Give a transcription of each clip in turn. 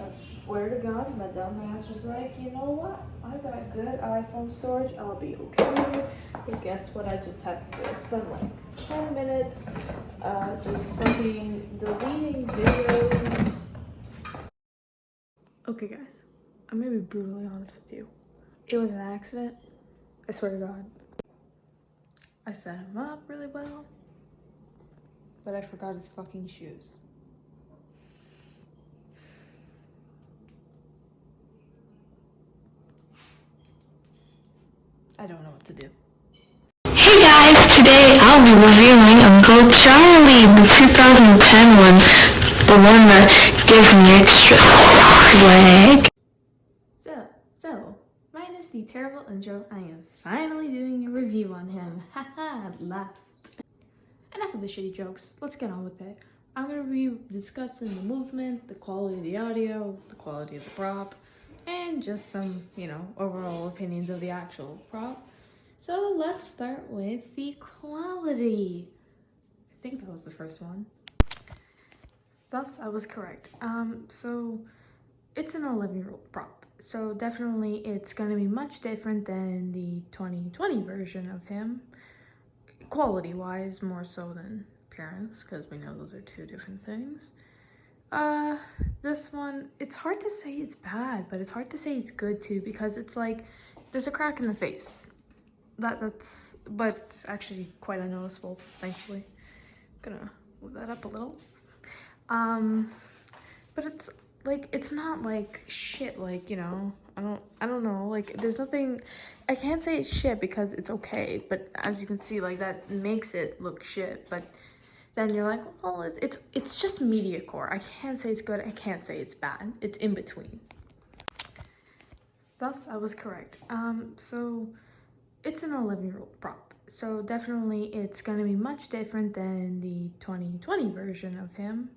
swear to God, my dumb ass was like, you know what? I got good iPhone storage. I'll be okay. But guess what? I just had to spend like 10 minutes just fucking deleting videos. Okay, guys, I'm gonna be brutally honest with you. It was an accident. I swear to God. I set him up really well, but I forgot his fucking shoes. I don't know what to do. Hey guys, today I'll be reviewing Uncle Charlie, the 2010 one, the one that gives me extra swag. So, minus the terrible intro, I am finally doing a review on him. Haha, at last. Enough of the shitty jokes, let's get on with it. I'm going to be discussing the movement, the quality of the audio, the quality of the prop, and just some, overall opinions of the actual prop. So let's start with the quality. I think that was the first one. Thus, I was correct. So it's an 11-year-old prop. So definitely it's going to be much different than the 2020 version of him. Quality-wise, more so than appearance, because we know those are two different things. This one, it's hard to say it's bad, but it's hard to say it's good too, because it's like, there's a crack in the face. But it's actually quite unnoticeable, thankfully. I'm gonna move that up a little. But it's like, it's not like shit, like, I don't know, like, there's nothing, I can't say it's shit because it's okay, but as you can see, like, that makes it look shit, but then you're like, well, it's just mediacore. I can't say it's good, I can't say it's bad, it's in between. Thus, I was correct. So it's an 11-year-old prop. So definitely it's gonna be much different than the 2020 version of him.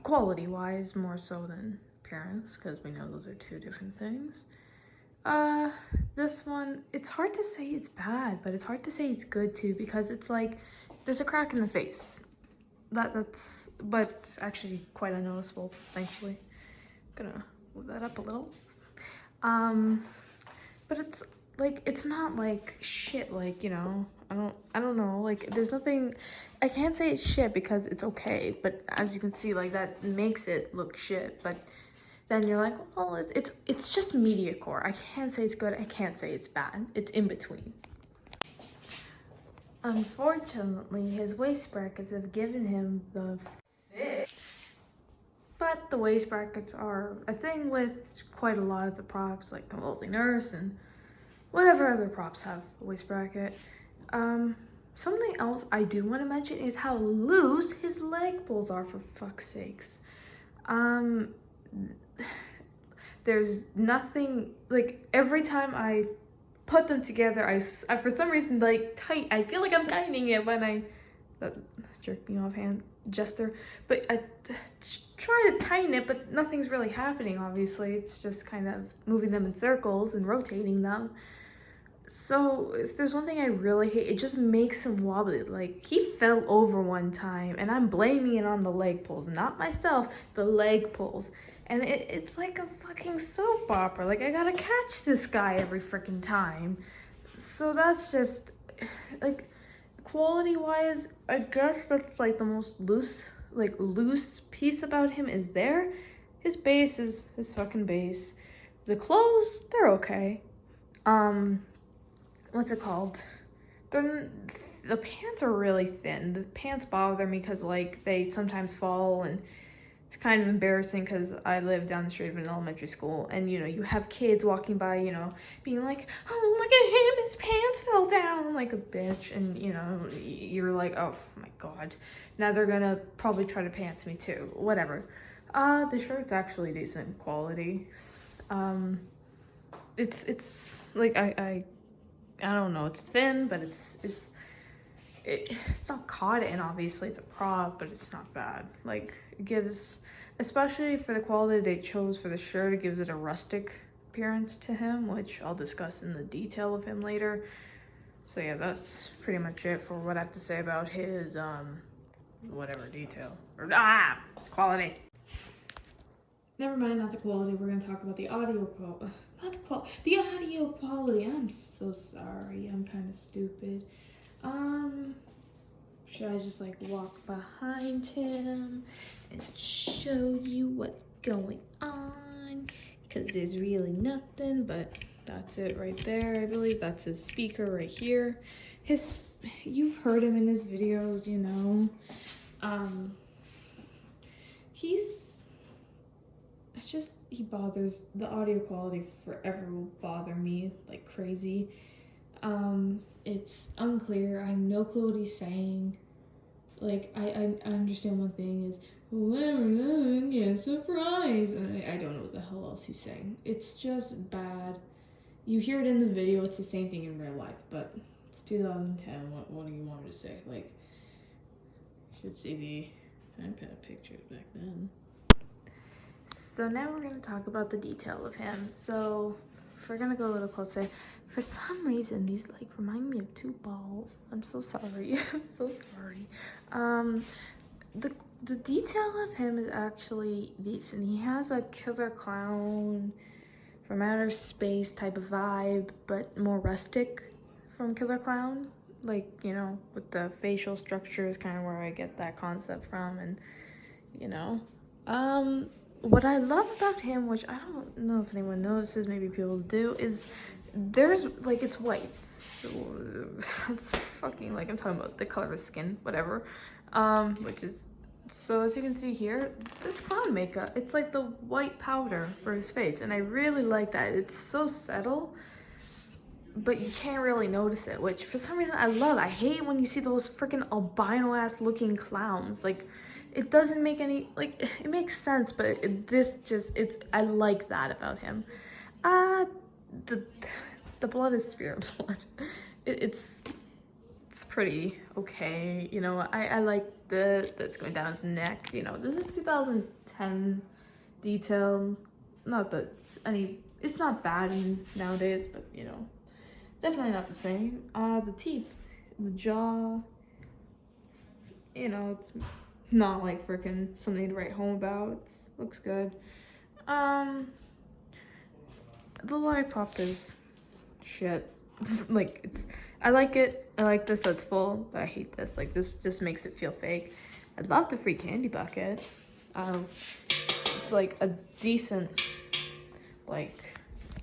Quality-wise, more so than appearance, because we know those are two different things. This one, it's hard to say it's bad, but it's hard to say it's good too, because it's like, there's a crack in the face. But it's actually quite unnoticeable, thankfully. I'm gonna move that up a little. But it's like, it's not like shit, like, I don't know, like, there's nothing, I can't say it's shit because it's okay, but as you can see, like, that makes it look shit, but then you're like, well, it's just mediacore. I can't say it's good, I can't say it's bad, it's in between. Unfortunately, his waist brackets have given him the fit. But the waist brackets are a thing with quite a lot of the props, like Convulsing Nurse and whatever other props have a waist bracket. Something else I do want to mention is how loose his leg pulls are, for fuck's sakes. There's nothing, like, every time I put them together, I for some reason, like, I feel like I'm tightening it when I, jerk me off hand gesture, but I try to tighten it, but nothing's really happening, obviously. It's just kind of moving them in circles and rotating them. So if there's one thing I really hate, it just makes him wobbly. Like, he fell over one time, and I'm blaming it on the leg pulls, not myself, the leg pulls. And it's like a fucking soap opera. Like, I gotta catch this guy every freaking time. So that's just, like, quality-wise, I guess that's like the most loose piece about him is there. His base is his fucking base. The clothes, they're okay. What's it called? The pants are really thin. The pants bother me because, like, they sometimes fall, and it's kind of embarrassing because I live down the street of an elementary school, and, you have kids walking by, being like, oh, look at him, his pants fell down, like a bitch, and, you're like, oh my God. Now they're gonna probably try to pants me too. Whatever. The shirt's actually decent quality. It's like, I don't know, it's thin, but it's not cotton, obviously, it's a prop, but it's not bad. Like, it gives, especially for the quality they chose for the shirt, it gives it a rustic appearance to him, which I'll discuss in the detail of him later. So yeah, that's pretty much it for what I have to say about his, whatever detail, or, quality. never mind, not the quality. We're gonna talk about the audio quality. Not the quality. The audio quality. I'm so sorry. I'm kind of stupid. Should I just like walk behind him and show you what's going on? Because there's really nothing, but that's it right there. I believe that's his speaker right here. You've heard him in his videos, you know. He bothers, the audio quality forever will bother me like crazy. It's unclear. I have no clue what he's saying. Like, I understand one thing is, yeah, surprise, and I don't know what the hell else he's saying. It's just bad. You hear it in the video, it's the same thing in real life, but it's 2010, what do you want me to say? Like, you should see the iPad pictures back then. So now we're going to talk about the detail of him. So if we're going to go a little closer, for some reason these like remind me of two balls. I'm so sorry. I'm so sorry. The detail of him is actually decent. He has a Killer Clown from outer space type of vibe, but more rustic from Killer Clown. Like, you know, with the facial structure is kind of where I get that concept from, and you know. What I love about him, which I don't know if anyone notices, maybe people do, is there's, like, it's white. So, sounds fucking like I'm talking about the color of his skin, whatever. Which is, so as you can see here, this clown makeup, it's like the white powder for his face. And I really like that. It's so subtle, but you can't really notice it, which for some reason I love. I hate when you see those freaking albino-ass looking clowns. Like, it doesn't make any, like, it makes sense, but I like that about him. The blood is spirit blood. It's pretty okay, you know. I like that's going down his neck, you know. This is 2010 detail. Not that it's not bad nowadays, but you know, definitely not the same. The teeth, the jaw, you know, it's not like freaking something to write home about. Looks good. The lollipop is shit. Like, I like it. I like this that's full, but I hate this. Like, this just makes it feel fake. I love the free candy bucket. It's like a decent, like,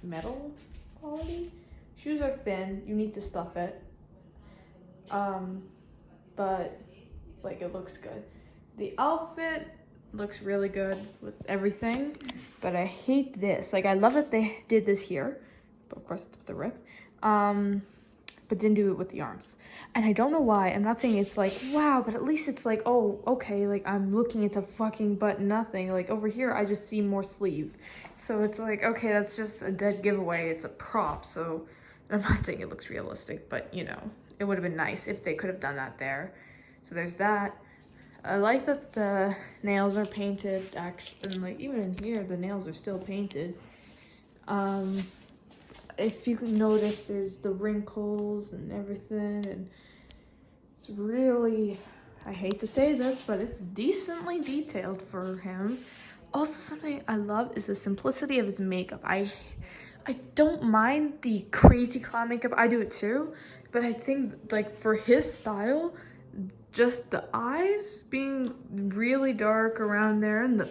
metal quality. Shoes are thin. You need to stuff it. But like, it looks good. The outfit looks really good with everything, but I hate this. Like, I love that they did this here, but of course it's with the rip, but didn't do it with the arms. And I don't know why. I'm not saying it's like, wow, but at least it's like, oh, okay, like, I'm looking at the fucking butt, nothing. Like, over here, I just see more sleeve. So it's like, okay, that's just a dead giveaway. It's a prop, so I'm not saying it looks realistic, but, you know, it would have been nice if they could have done that there. So there's that. I like that the nails are painted, actually, and like even in here, the nails are still painted. If you can notice, there's the wrinkles and everything, and it's really, I hate to say this, but it's decently detailed for him. Also, something I love is the simplicity of his makeup. I don't mind the crazy clown makeup. I do it too, but I think, like, for his style, just the eyes being really dark around there and the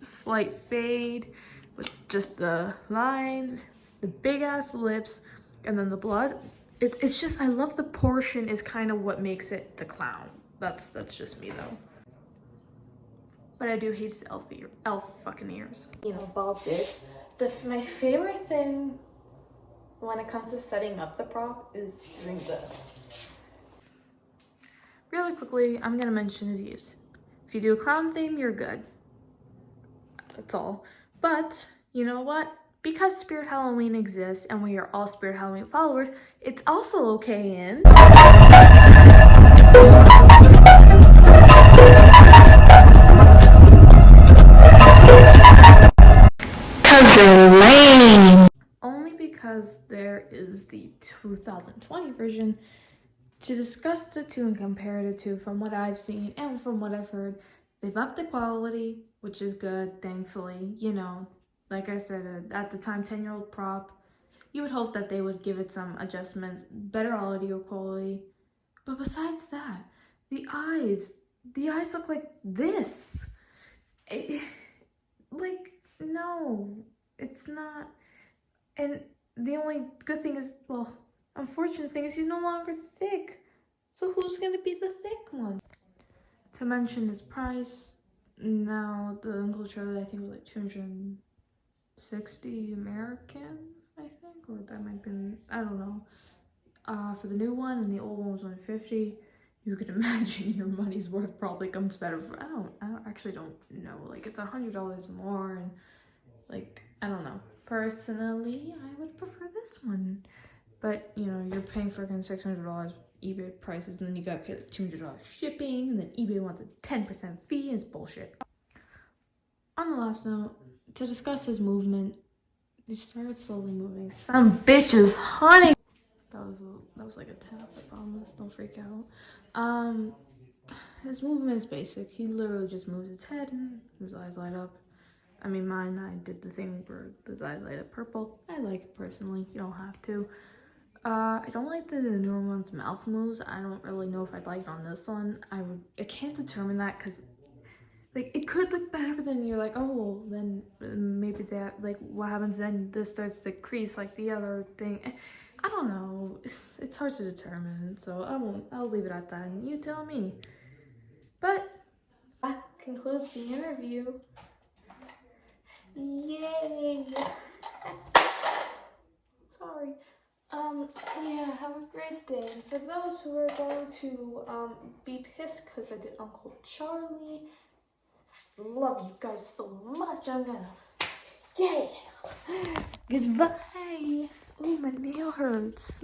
slight fade with just the lines, the big ass lips, and then the blood. It's just, I love the portion is kind of what makes it the clown. That's just me though. But I do hate his elf fucking ears. You know, bald bitch. My favorite thing when it comes to setting up the prop is doing this. Really quickly, I'm gonna mention his use. If you do a clown theme, you're good. That's all. But, you know what? Because Spirit Halloween exists and we are all Spirit Halloween followers, it's also okay in... Cousin Lane! Only because there is the 2020 version. To discuss the two and compare the two from what I've seen and from what I've heard, they've upped the quality, which is good, thankfully. You know, like I said, at the time, 10-year-old prop, you would hope that they would give it some adjustments, better audio quality. But besides that, the eyes look like this. Like, no, it's not. And the only good thing is, well, unfortunate thing is he's no longer thick. So who's gonna be the thick one? To mention his price, now the Uncle Charlie I think was like 260 American, I think, or that might have been, I don't know. For the new one, and the old one was 150. You can imagine your money's worth probably comes better for, I actually don't know, like it's $100 more, and like, I don't know. Personally, I would prefer this one. But, you know, you're paying for $600 eBay prices, and then you gotta pay like $200 shipping, and then eBay wants a 10% fee, and it's bullshit. On the last note, to discuss his movement, he started slowly moving. Some bitches, honey! That was like a tap, I promise, don't freak out. His movement is basic. He literally just moves his head, and his eyes light up. I mean, mine, I did the thing where his eyes light up purple. I like it personally, you don't have to. I don't like the newer one's mouth moves. I don't really know if I'd like it on this one. I can't determine that, because like it could look better, but then you're like, oh well, then maybe that, like what happens then, this starts to crease like the other thing. I don't know, it's hard to determine, so I'll leave it at that and you tell me. But that concludes the interview. Yay! Sorry. Yeah, have a great day. And for those who are going to, be pissed because I did Uncle Charlie, love you guys so much, I'm gonna, yeah! Goodbye! Ooh, my nail hurts.